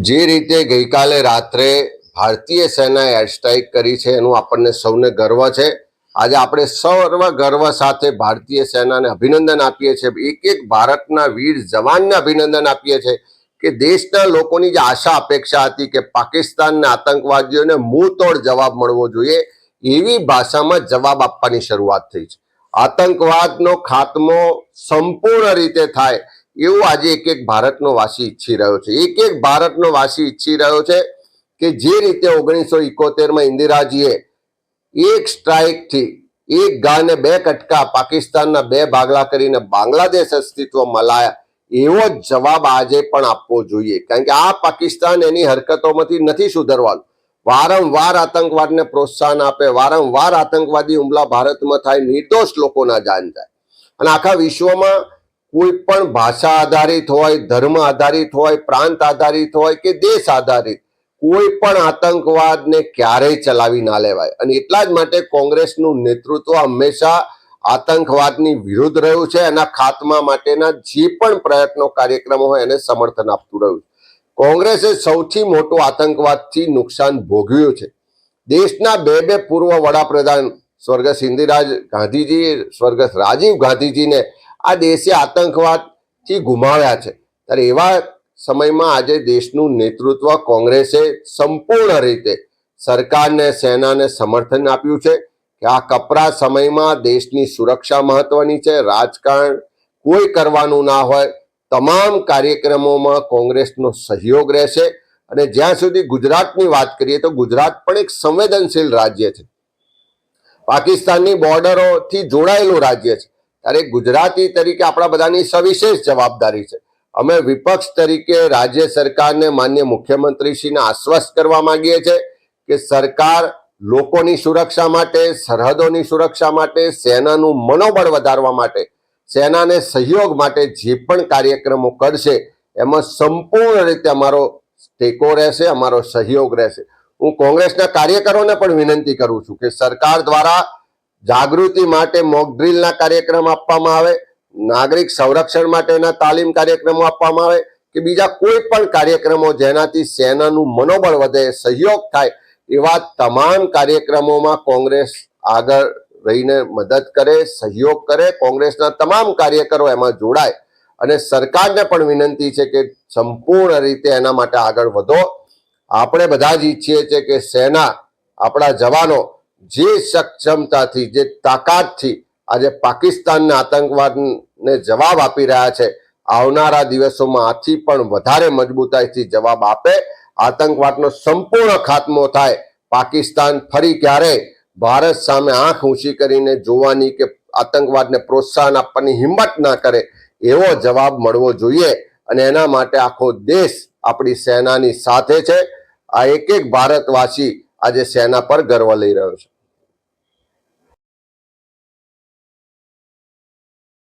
જે રીતે ગઈકાલે રાત્રે ભારતીય સેનાએ એર સ્ટ્રાઇક કરી છે એનું આપણને સૌને ગર્વ છે. આજે આપણે સર્વ ગર્વ સાથે ભારતીય સેનાને અભિનંદન આપીએ છીએ. એક એક ભારતના વીર જવાનને અભિનંદન આપીએ છીએ કે દેશના લોકોની જે આશા અપેક્ષા હતી કે પાકિસ્તાનના આતંકવાદીઓને મુંહ તોડ જવાબ મળવો જોઈએ, એવી ભાષામાં જવાબ આપવાની શરૂઆત થઈ છે. આતંકવાદનો ખાત્મો સંપૂર્ણ રીતે થાય એવું આજે એક એક ભારતનો વાસી ઈચ્છી રહ્યો છે. એક એક ભારતનો વાસી ઈચ્છી રહ્યો છે કે જે રીતે 1971માં ઇન્દિરાજીએ એક સ્ટ્રાઇકથી એક ગાને બે કટકા પાકિસ્તાનના બે ભાગલા કરીને બાંગ્લાદેશ અસ્તિત્વમાં લાયા, એવો જ જવાબ આજે પણ આપવો જોઈએ. કારણ કે આ પાકિસ્તાન એની હરકતોમાંથી નથી સુધરવાનું. વારંવાર આતંકવાદને પ્રોત્સાહન આપે, વારંવાર આતંકવાદી હુમલા ભારતમાં થાય, નિર્દોષ લોકોના જાન જાય. અને આખા વિશ્વમાં કોઈ પણ ભાષા આધારિત હોય, ધર્મ આધારિત હોય, પ્રાંત આધારિત હોય કે દેશ આધારિત કોઈ પણ આતંકવાદને ક્યારેય ચલાવી ના લેવાય. અને એટલા જ માટે કોંગ્રેસનું નેતૃત્વ હંમેશા આતંકવાદની વિરુદ્ધ રહ્યું છે. એના ખાત્મા માટેના જે પણ પ્રયત્નો કાર્યક્રમો હોય એને સમર્થન આપતું રહ્યું છે. કોંગ્રેસે સૌથી મોટું આતંકવાદથી નુકસાન ભોગવ્યું છે. દેશના બે પૂર્વ વડાપ્રધાન સ્વર્ગસ્થ ઇન્દિરા ગાંધીજી, સ્વર્ગસ્થ રાજીવ ગાંધીજીને આ દેશે આતંકવાદથી ગુમાવ્યા છે. ત્યારે એવા સમયમાં આજે દેશનું નેતૃત્વ કોંગ્રેસે સંપૂર્ણ રીતે સરકારને, સેનાને સમર્થન આપ્યું છે કે આ કપરા સમયમાં દેશની સુરક્ષા મહત્વની છે. રાજકારણ કોઈ કરવાનું ના હોય, તમામ કાર્યક્રમોમાં કોંગ્રેસનો સહયોગ રહેશે. અને જ્યાં સુધી ગુજરાતની વાત કરીએ તો ગુજરાત પણ એક સંવેદનશીલ રાજ્ય છે, પાકિસ્તાનની બોર્ડરોથી જોડાયેલું રાજ્ય છે. ત્યારે ગુજરાતી તરીકે આપણા બધાની સવિશેષ જવાબદારી છે. અમે વિપક્ષ તરીકે રાજ્ય સરકારને, માન્ય મુખ્યમંત્રીશ્રીને આશ્વસ્ત કરવા માંગીએ છીએ કે સરકાર લોકોની સુરક્ષા માટે, સરહદોની સુરક્ષા માટે, સેનાનું મનોબળ વધારવા માટે, સેનાને સહયોગ માટે જે પણ કાર્યક્રમો કરશે એમાં સંપૂર્ણ રીતે અમારો ટેકો રહેશે, અમારો સહયોગ રહેશે. હું કોંગ્રેસના કાર્યકરોને પણ વિનંતી કરું છું કે સરકાર દ્વારા જાગૃતિ માટે મોક ડ્રીલના કાર્યક્રમ આપવામાં આવે, નાગરિક સંરક્ષણ માટેના તાલીમ કાર્યક્રમો આપવામાં આવે કે બીજા કોઈ પણ કાર્યક્રમો જેનાથી સેનાનું મનોબળ વધે, સહયોગ થાય, એવા તમામ કાર્યક્રમોમાં કોંગ્રેસ આગળ રહીને મદદ કરે, સહયોગ કરે. કોંગ્રેસના તમામ કાર્યકરો એમાં જોડાય અને સરકારને પણ વિનંતી છે કે સંપૂર્ણ રીતે એના માટે આગળ વધો. આપણે બધા જ ઈચ્છીએ છીએ કે સેના, આપણા જવાનો જે સક્ષમતાથી, જે તાકાતથી આજે પાકિસ્તાનના આતંકવાદને જવાબ આપી રહ્યા છે, આવનારા દિવસોમાં આથી પણ વધારે મજબૂતાઈથી જવાબ આપે, આતંકવાદનો સંપૂર્ણ ખાત્મો થાય, પાકિસ્તાન ફરી ક્યારેય ભારત સામે આંખ ઊંચી કરીને જોવાની કે આતંકવાદને પ્રોત્સાહન આપવાની હિંમત ના કરે, એવો જવાબ મળવો જોઈએ. અને એના માટે આખો દેશ આપણી સેનાની સાથે છે. આ એક એક ભારતવાસી આજે સેના પર ગર્વ લઈ રહ્યો છે.